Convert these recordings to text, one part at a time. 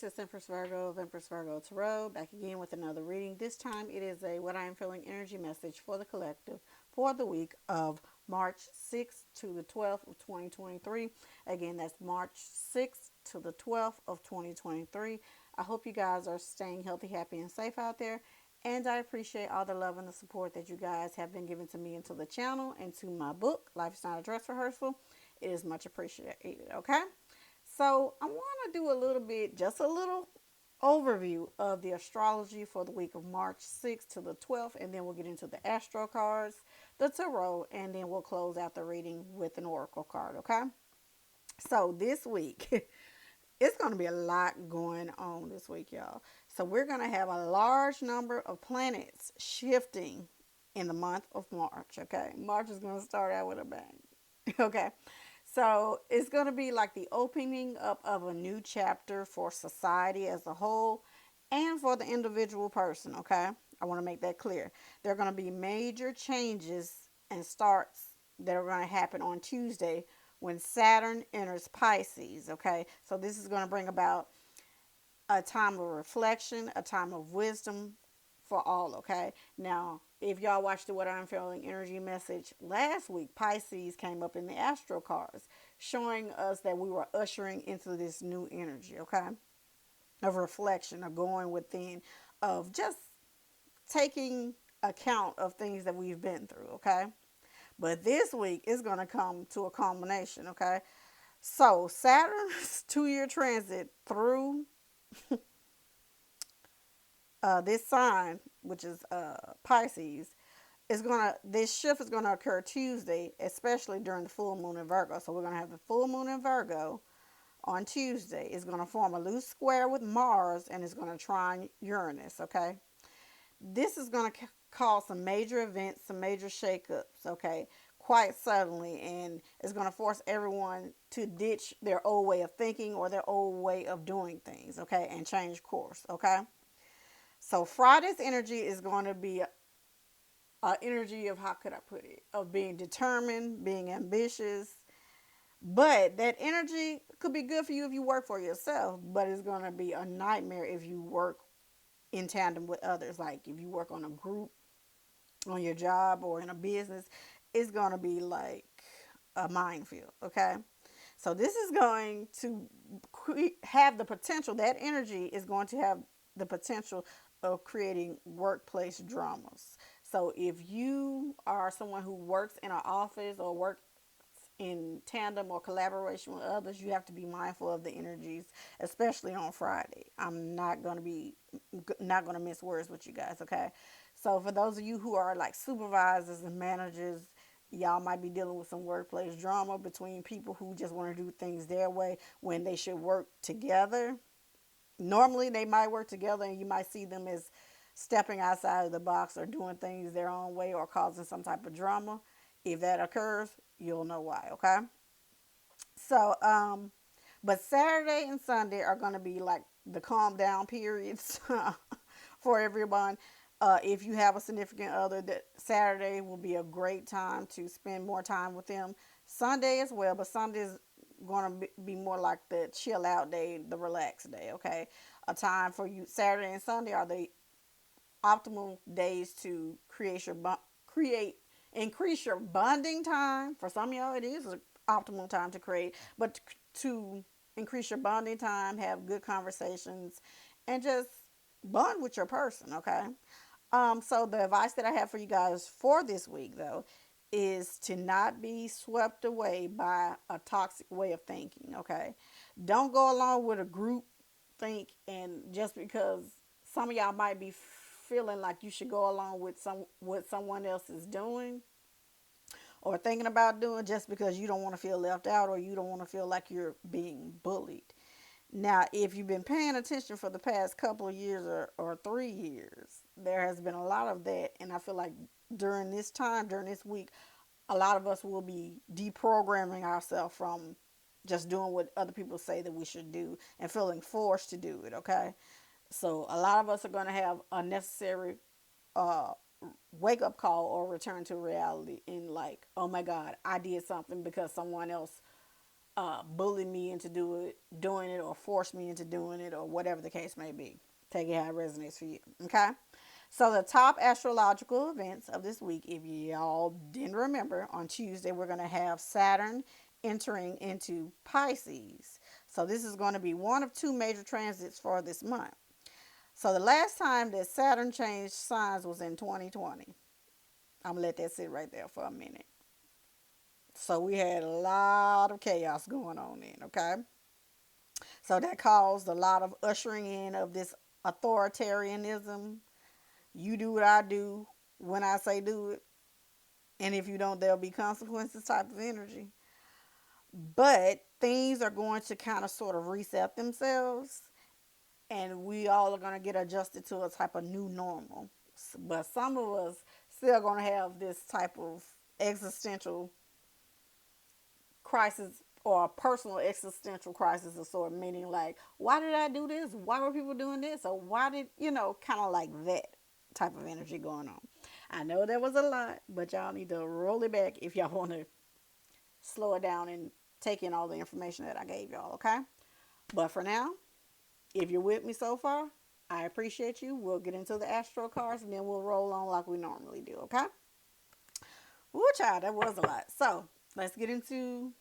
guys, it's Empress Virgo of Empress Virgo Tarot, back again with another reading. This time it is a What I Am Feeling energy message for the collective for the week of March 6th to the 12th of 2023. Again, that's March 6th to the 12th of 2023. I hope you guys are staying healthy, happy, and safe out there. And I appreciate all the love and the support that you guys have been giving to me and to the channel and to my book, Life is Not a Dress Rehearsal. It is much appreciated, okay? So I want to do a little bit, just a little overview of the astrology for the week of March 6th to the 12th, and then we'll get into the Astro cards, the tarot, and then we'll close out the reading with an oracle card, okay? So this week, it's going to be a lot going on this week, y'all. So we're going to have a large number of planets shifting in the month of March, okay? March is going to start out with a bang, okay? So it's going to be like the opening up of a new chapter for society as a whole and for the individual person, okay? I want to make that clear. There are going to be major changes and starts that are going to happen on Tuesday when Saturn enters Pisces, okay? So this is going to bring about a time of reflection, a time of wisdom for all, okay? Now, if y'all watched the What I'm Feeling energy message last week, Pisces came up in the Astro cards, showing us that we were ushering into this new energy, okay? Of reflection, of going within, of just taking account of things that we've been through, okay? But this week is going to come to a culmination, okay? So, Saturn's 2 year transit through this sign, which is Pisces, is gonna this shift is gonna occur Tuesday, especially during the full moon in Virgo. So we're gonna have the full moon in Virgo on Tuesday. It's gonna form a loose square with Mars and it's gonna trine Uranus. Okay, this is gonna cause some major events, some major shakeups. Okay, quite suddenly, and it's gonna force everyone to ditch their old way of thinking or their old way of doing things. Okay, and change course. Okay. So Friday's energy is going to be energy of, how could I put it, of being determined, being ambitious. But that energy could be good for you if you work for yourself, but it's going to be a nightmare if you work in tandem with others. Like if you work on a group, on your job, or in a business, it's going to be like a minefield, okay? So this is going to have the potential, that energy is going to have the potential of creating workplace dramas. So if you are someone who works in an office or works in tandem or collaboration with others, you have to be mindful of the energies, especially on Friday. I'm not going to miss words with you guys, okay? So for those of you who are like supervisors and managers, y'all might be dealing with some workplace drama between people who just want to do things their way when they should work together. Normally they might work together and you might see them as stepping outside of the box or doing things their own way or causing some type of drama. If that occurs, you'll know why, okay? So, but Saturday and Sunday are going to be like the calm down periods for everyone. If you have a significant other, that Saturday will be a great time to spend more time with them. Sunday as well, but Sunday is going to be more like the chill out day, the relaxed day, okay? A time for you. Saturday and Sunday are the optimal days to create increase your bonding time. For some of y'all, it is an optimal time to create, but to increase your bonding time, have good conversations, and just bond with your person. Okay. So the advice that I have for you guys for this week, though, is to not be swept away by a toxic way of thinking. Okay. Don't go along with a group think, and just because some of y'all might be feeling like you should go along with what someone else is doing or thinking about doing, just because you don't want to feel left out or you don't want to feel like you're being bullied. Now, if you've been paying attention for the past couple of years or 3 years, there has been a lot of that. And I feel like during this time, during this week, a lot of us will be deprogramming ourselves from just doing what other people say that we should do and feeling forced to do it, okay? So a lot of us are going to have a necessary uh, wake up call or return to reality in like, oh my God, I did something because someone else bully me into doing it or force me into doing it or whatever the case may be. Take it how it resonates for you. Okay? So the top astrological events of this week, if y'all didn't remember, on Tuesday we're going to have Saturn entering into Pisces. So this is going to be one of two major transits for this month. So the last time that Saturn changed signs was in 2020. I'm going to let that sit right there for a minute. So we had a lot of chaos going on then, okay? So that caused a lot of ushering in of this authoritarianism. You do what I do when I say do it. And if you don't, there'll be consequences type of energy. But things are going to kind of sort of reset themselves. And we all are going to get adjusted to a type of new normal. But some of us still going to have this type of existential crisis or a personal existential crisis of sort, meaning like, why did I do this? Why were people doing this? Or why did, kind of like that type of energy going on. I know there was a lot, but y'all need to roll it back if y'all want to slow it down and take in all the information that I gave y'all, okay? But for now, if you're with me so far, I appreciate you. We'll get into the Astro cards and then we'll roll on like we normally do, okay? Ooh, child, that was a lot. So, let's get into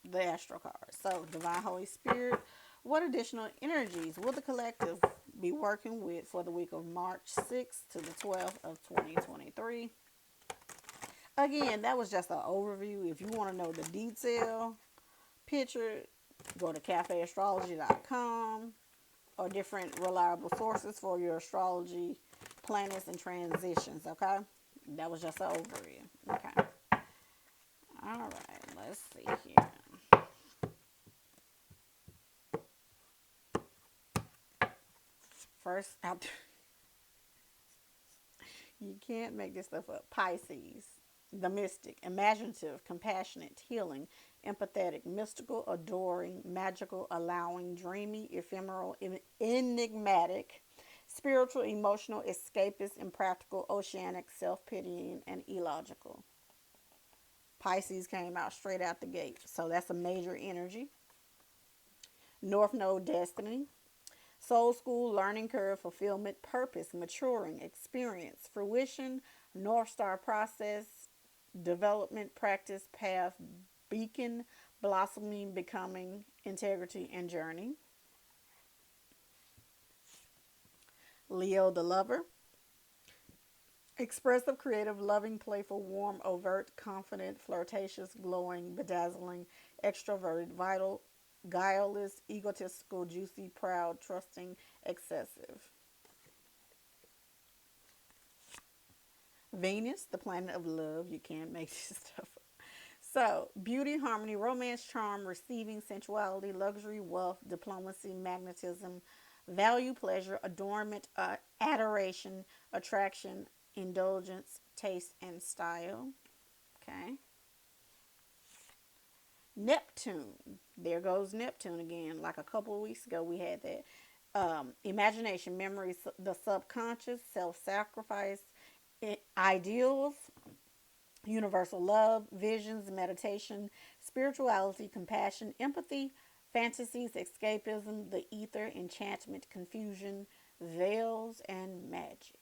the Astro cards. So, Divine Holy Spirit, what additional energies will the collective be working with for the week of March 6th to the 12th of 2023? Again, that was just an overview. If you want to know the detail picture, go to cafeastrology.com or different reliable sources for your astrology planets and transitions, okay? That was just an overview. Okay. All right, let's see here. First, you can't make this stuff up. Pisces, the mystic, imaginative, compassionate, healing, empathetic, mystical, adoring, magical, allowing, dreamy, ephemeral, enigmatic, spiritual, emotional, escapist, impractical, oceanic, self-pitying, and illogical. Pisces came out straight out the gate. So that's a major energy. North Node destiny. Soul school, learning curve, fulfillment, purpose, maturing, experience, fruition, North Star process, development, practice, path, beacon, blossoming, becoming, integrity, and journey. Leo the lover. Expressive, creative, loving, playful, warm, overt, confident, flirtatious, glowing, bedazzling, extroverted, vital, guileless, egotistical, juicy, proud, trusting, excessive. Venus, the planet of love. You can't make this stuff up. So, beauty, harmony, romance, charm, receiving, sensuality, luxury, wealth, diplomacy, magnetism, value, pleasure, adornment, adoration, attraction, indulgence, taste, and style. Okay. Neptune. There goes Neptune again. Like a couple of weeks ago, we had that. Imagination, memories, the subconscious, self-sacrifice, ideals, universal love, visions, meditation, spirituality, compassion, empathy, fantasies, escapism, the ether, enchantment, confusion, veils, and magic.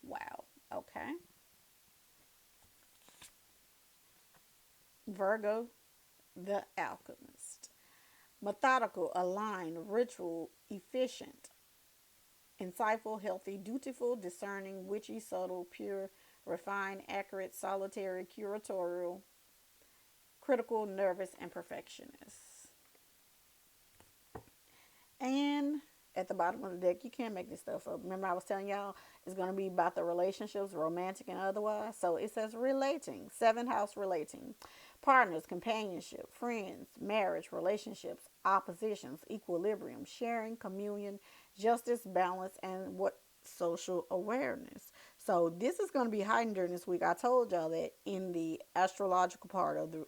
Wow. Okay. Virgo, the alchemist. Methodical, aligned, ritual, efficient, insightful, healthy, dutiful, discerning, witchy, subtle, pure, refined, accurate, solitary, curatorial, critical, nervous, and perfectionist. And at the bottom of the deck, you can't make this stuff up. Remember, I was telling y'all it's going to be about the relationships, romantic and otherwise. So it says relating, 7th house relating, partners, companionship, friends, marriage, relationships, oppositions, equilibrium, sharing, communion, justice, balance, and what social awareness. So this is going to be heightened during this week. I told y'all that in the astrological part of the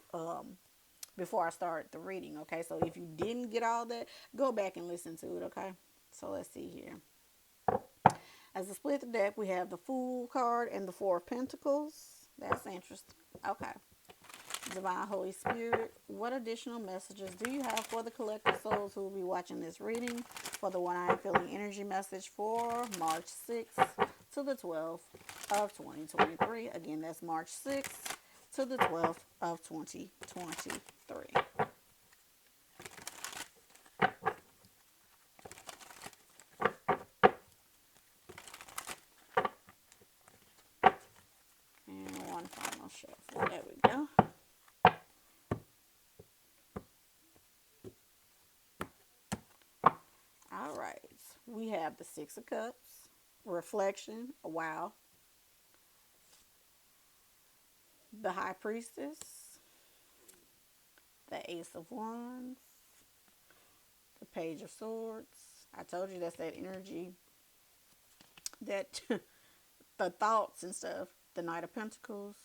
before I start the reading. Okay, so if you didn't get all that, go back and listen to it. Okay, so let's see here. As a split the deck, we have the Fool card and the Four of Pentacles. That's interesting. Okay. Divine Holy Spirit, what additional messages do you have for the collective souls who will be watching this reading for the One I Am Feeling energy message for March 6th to the 12th of 2023? Again, that's March 6th to the 12th of 2023. And one final shuffle. There we go. All right. We have the Six of Cups, Reflection, wow, the High Priestess, the Ace of Wands, the Page of Swords. I told you that's that energy, that the thoughts and stuff. The Knight of Pentacles,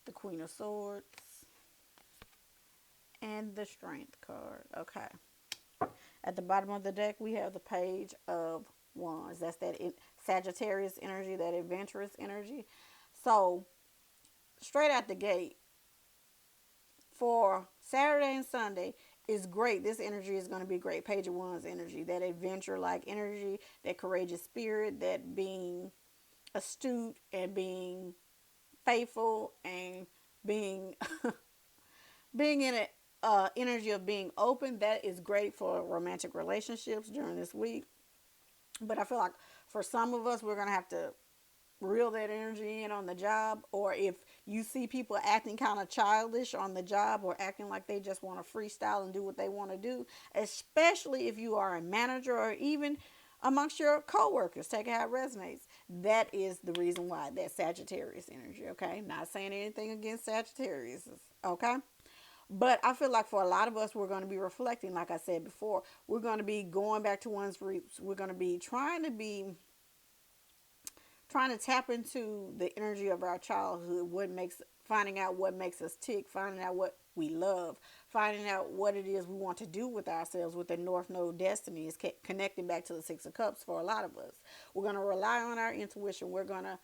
the Queen of Swords, and the Strength card. Okay. At the bottom of the deck, we have the Page of Wands. That's that Sagittarius energy, that adventurous energy. So, straight out the gate, for Saturday and Sunday, is great. This energy is going to be great. Page of Wands energy, that adventure-like energy, that courageous spirit, that being astute and being faithful and being being in an energy of being open. That is great for romantic relationships during this week. But I feel like for some of us, we're going to have to reel that energy in on the job, or if you see people acting kind of childish on the job or acting like they just want to freestyle and do what they want to do, especially if you are a manager or even amongst your co-workers, take it how it resonates. That is the reason why, that Sagittarius energy. Okay, not saying anything against Sagittarius, okay, but I feel like for a lot of us, we're going to be reflecting, like I said before. We're going to be going back to one's roots. We're going to be trying to tap into the energy of our childhood, finding out what makes us tick, finding out what we love, finding out what it is we want to do with ourselves. With the North Node destiny is connecting back to the Six of Cups for a lot of us. We're going to rely on our intuition. We're going to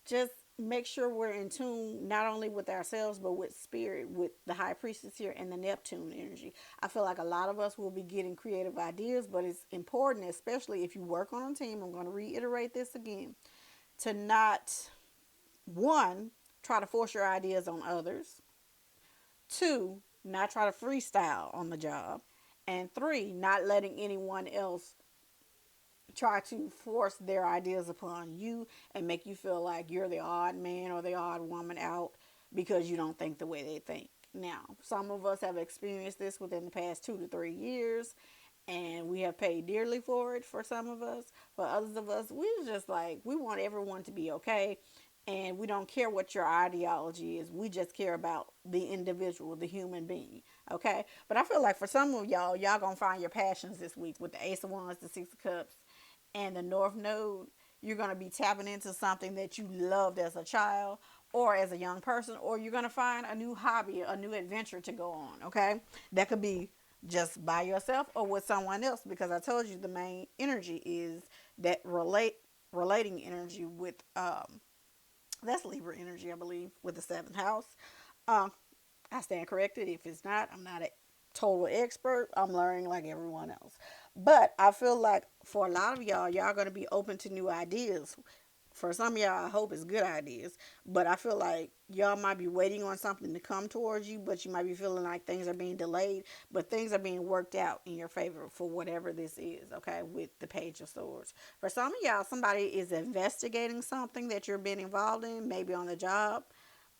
just make sure we're in tune not only with ourselves but with spirit, with the High Priestess here and the Neptune energy. I feel like a lot of us will be getting creative ideas, but it's important, especially if you work on a team. I'm going to reiterate this again, to not, one, try to force your ideas on others. Two, not try to freestyle on the job. And three, not letting anyone else try to force their ideas upon you and make you feel like you're the odd man or the odd woman out because you don't think the way they think. Now, some of us have experienced this within the past 2 to 3 years, and we have paid dearly for it. For some of us, for others of us, we just like, we want everyone to be okay, and we don't care what your ideology is. We just care about the individual, the human being. Okay, but I feel like for some of y'all gonna find your passions this week with the Ace of Wands, the Six of Cups, and the North Node. You're going to be tapping into something that you loved as a child or as a young person, or you're going to find a new hobby, a new adventure to go on. Okay, that could be just by yourself or with someone else, because I told you the main energy is that relating energy with that's Libra energy, I believe, with the seventh house. um I stand corrected if it's not. I'm not a total expert. I'm learning like everyone else. But I feel like for a lot of y'all going to be open to new ideas. For some of y'all, I hope it's good ideas. But I feel like y'all might be waiting on something to come towards you, but you might be feeling like things are being delayed, but things are being worked out in your favor for whatever this is, okay, with the Page of Swords. For some of y'all, somebody is investigating something that you're being involved in, maybe on the job.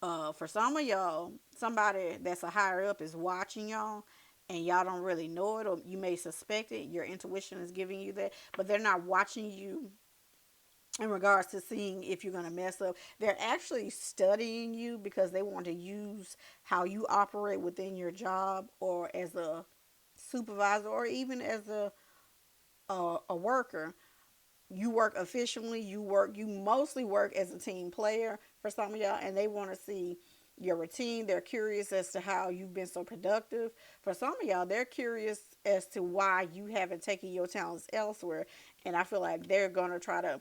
For some of y'all, somebody that's a higher up is watching y'all, and y'all don't really know it, or you may suspect it. Your intuition is giving you that, but they're not watching you in regards to seeing if you're going to mess up. They're actually studying you because they want to use how you operate within your job, or as a supervisor, or even as a worker. You work efficiently. You mostly work as a team player for some of y'all, and they want to see your routine. They're curious as to how you've been so productive. For some of y'all, they're curious as to why you haven't taken your talents elsewhere, and I feel like they're gonna try to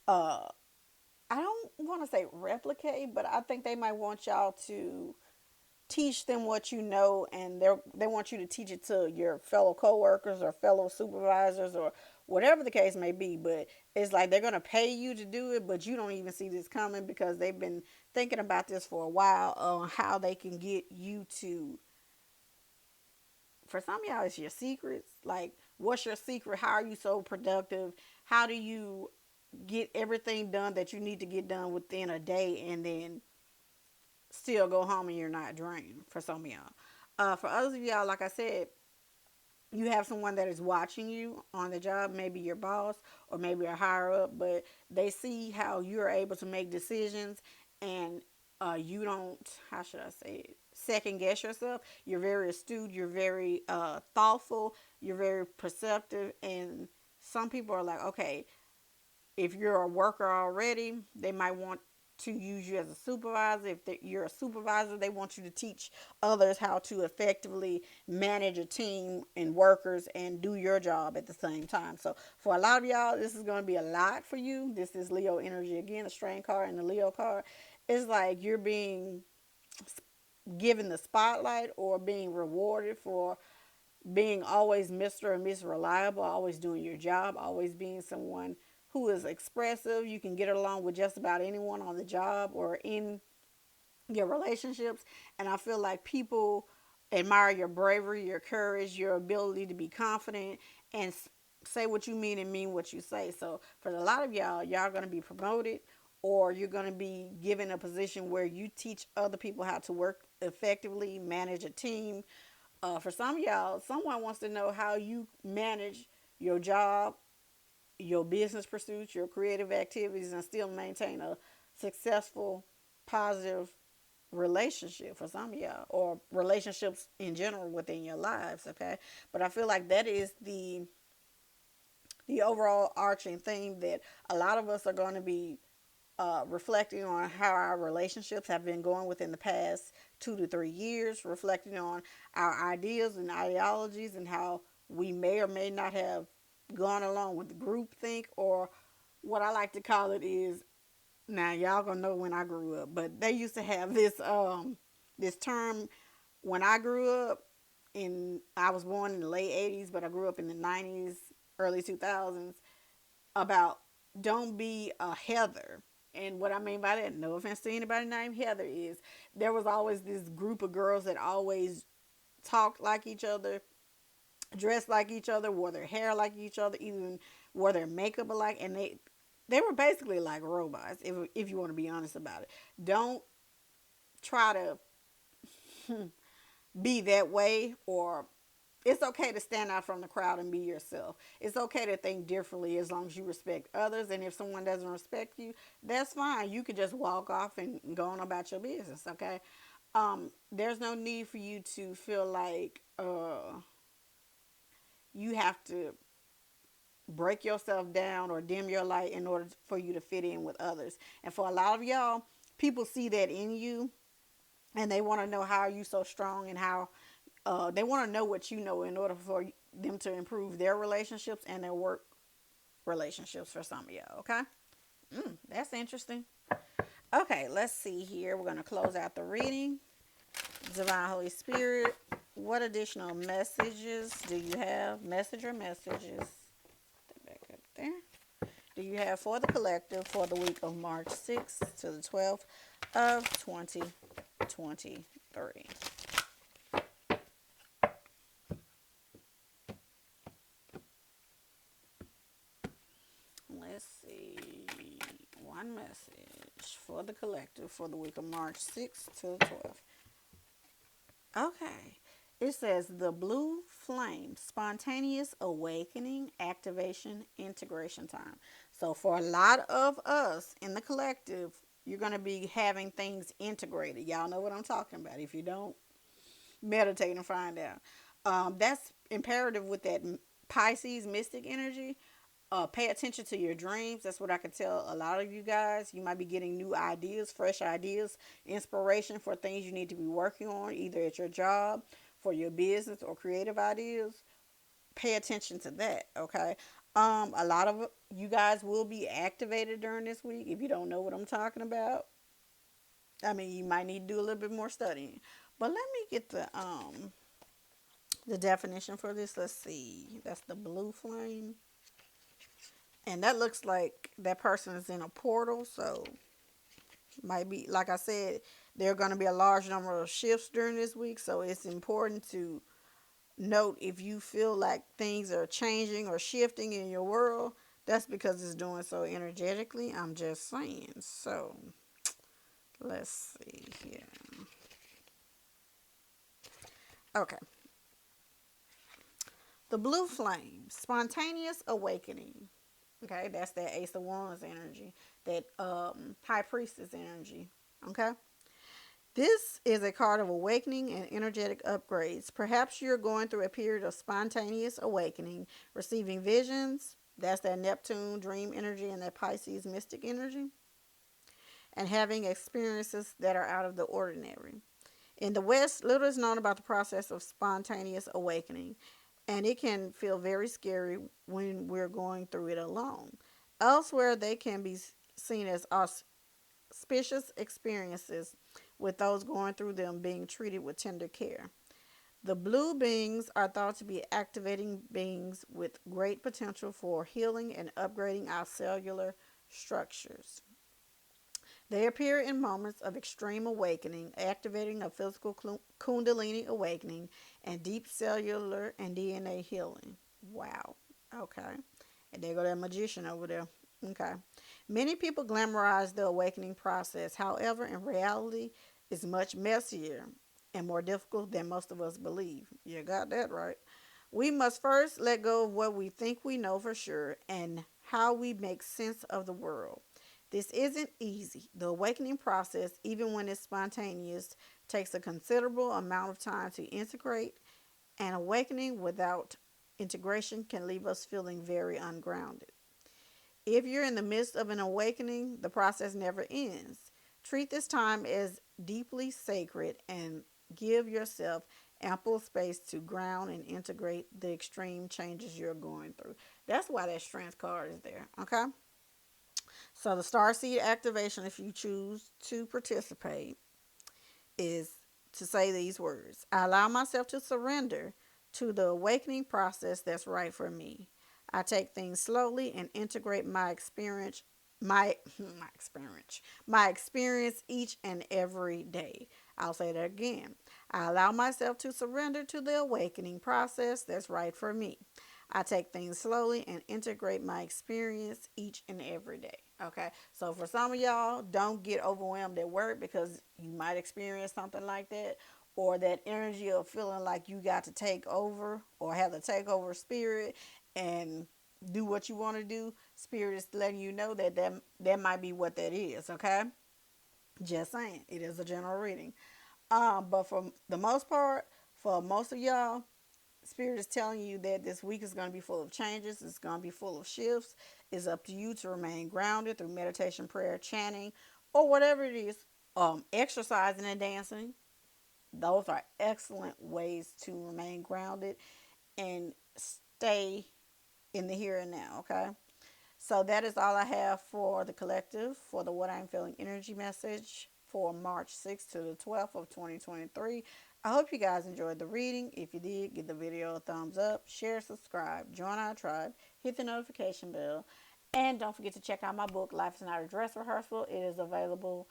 uh I don't want to say replicate, but I think they might want y'all to teach them what you know, and they want you to teach it to your fellow coworkers or fellow supervisors or whatever the case may be. But it's like they're gonna pay you to do it, but you don't even see this coming because they've been thinking about this for a while on how they can get you to. For some of y'all, it's your secrets. Like, what's your secret? How are you so productive? How do you get everything done that you need to get done within a day, and then still go home and you're not drained? For some of y'all, for others of y'all, like I said, you have someone that is watching you on the job, maybe your boss or maybe a higher up, but they see how you're able to make decisions, and you don't, how should I say it, second guess yourself. You're very astute, you're very thoughtful, you're very perceptive, and some people are like, okay, if you're a worker already, they might want to use you as a supervisor. If you're a supervisor, they want you to teach others how to effectively manage a team and workers and do your job at the same time. So for a lot of y'all, this is going to be a lot for you. This is Leo energy again, a strain card and the Leo card. It's like you're being given the spotlight or being rewarded for being always Mr. or Miss Reliable, always doing your job, always being someone who is expressive. You can get along with just about anyone on the job or in your relationships. And I feel like people admire your bravery, your courage, your ability to be confident and say what you mean and mean what you say. So for a lot of y'all, y'all going to be promoted, or you're going to be given a position where you teach other people how to work effectively, manage a team. For some of y'all, someone wants to know how you manage your job, your business pursuits, your creative activities, and still maintain a successful, positive relationship for some of y'all, or relationships in general within your lives. Okay, but I feel like that is the overall arching theme that a lot of us are going to be reflecting on how our relationships have been going within the past 2 to 3 years, reflecting on our ideas and ideologies and how we may or may not have gone along with the group think, or what I like to call it is, now y'all gonna know when I grew up, but they used to have this term when I grew up. In I was born in the late 80s, but I grew up in the 90s, early 2000s, about don't be a Heather. And what I mean by that, no offense to anybody named Heather, is there was always this group of girls that always talked like each other, dressed like each other, wore their hair like each other, even wore their makeup alike, and they were basically like robots. If you want to be honest about it, don't try to be that way, or it's okay to stand out from the crowd and be yourself. It's okay to think differently as long as you respect others. And if someone doesn't respect you, that's fine. You could just walk off and go on about your business. Okay. There's no need for you to feel like you have to break yourself down or dim your light in order for you to fit in with others. And for a lot of y'all, people see that in you, and they want to know how are you so strong, and how they want to know what you know in order for them to improve their relationships and their work relationships for some of y'all. Okay. That's interesting. Okay, let's see here. We're going to close out the reading. Divine Holy Spirit, what additional messages do you have? Message or messages? Back up there. Do you have for the collective for the week of March 6th to the 12th of 2023? Let's see. One message for the collective for the week of March 6th to the 12th. Okay. It says the blue flame, spontaneous awakening, activation, integration time. So for a lot of us in the collective, you're going to be having things integrated. Y'all know what I'm talking about. If you don't, meditate and find out. That's imperative with that Pisces mystic energy. Pay attention to your dreams. That's what I can tell a lot of you guys. You might be getting new ideas, fresh ideas, inspiration for things you need to be working on, either at your job, for your business, or creative ideas. Pay attention to that, okay? A lot of you guys will be activated during this week. If you don't know what I'm talking about, I mean, you might need to do a little bit more studying. But let me get the definition for this. Let's see. That's the blue flame. And that looks like that person is in a portal. So, might be, like I said, there are going to be a large number of shifts during this week. So, it's important to note if you feel like things are changing or shifting in your world. That's because it's doing so energetically. I'm just saying. So, let's see here. Okay. The blue flame, spontaneous awakening. Okay, that's that Ace of Wands energy, that High Priestess energy. Okay, this is a card of awakening and energetic upgrades. Perhaps you're going through a period of spontaneous awakening, receiving visions. That's that Neptune dream energy and that Pisces mystic energy, and having experiences that are out of the ordinary. In the West, little is known about the process of spontaneous awakening, and it can feel very scary when we're going through it alone. Elsewhere, they can be seen as auspicious experiences, with those going through them being treated with tender care. The blue beings are thought to be activating beings with great potential for healing and upgrading our cellular structures. They appear in moments of extreme awakening, activating a physical kundalini awakening, and deep cellular and DNA healing. Wow. Okay. And there go that magician over there. Okay. Many people glamorize the awakening process. However, in reality, it's much messier and more difficult than most of us believe. You got that right. We must first let go of what we think we know for sure and how we make sense of the world. This isn't easy. The awakening process, even when it's spontaneous, takes a considerable amount of time to integrate, and awakening without integration can leave us feeling very ungrounded. If you're in the midst of an awakening, the process never ends. Treat this time as deeply sacred and give yourself ample space to ground and integrate the extreme changes you're going through. That's why that strength card is there, okay? So the Starseed activation, if you choose to participate, is to say these words. I allow myself to surrender to the awakening process that's right for me. I take things slowly and integrate my experience each and every day. I'll say that again. I allow myself to surrender to the awakening process that's right for me. I take things slowly and integrate my experience each and every day. Okay, so for some of y'all, don't get overwhelmed at work because you might experience something like that, or that energy of feeling like you got to take over or have the takeover spirit and do what you want to do. Spirit is letting you know that might be what that is. Okay, just saying, it is a general reading. But for the most part, for most of y'all, Spirit is telling you that this week is going to be full of changes. It's going to be full of shifts. It's up to you to remain grounded through meditation, prayer, chanting, or whatever it is. Exercising and dancing. Those are excellent ways to remain grounded and stay in the here and now, okay? So that is all I have for the collective, for the What I'm Feeling energy message for March 6th to the 12th of 2023. I hope you guys enjoyed the reading. If you did, give the video a thumbs up, share, subscribe, join our tribe, hit the notification bell, and don't forget to check out my book, Life is Not a Dress Rehearsal. It is available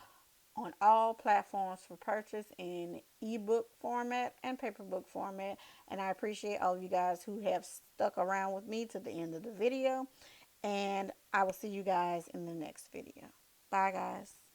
on all platforms for purchase in ebook format and paperback format. And I appreciate all of you guys who have stuck around with me to the end of the video. And I will see you guys in the next video. Bye, guys.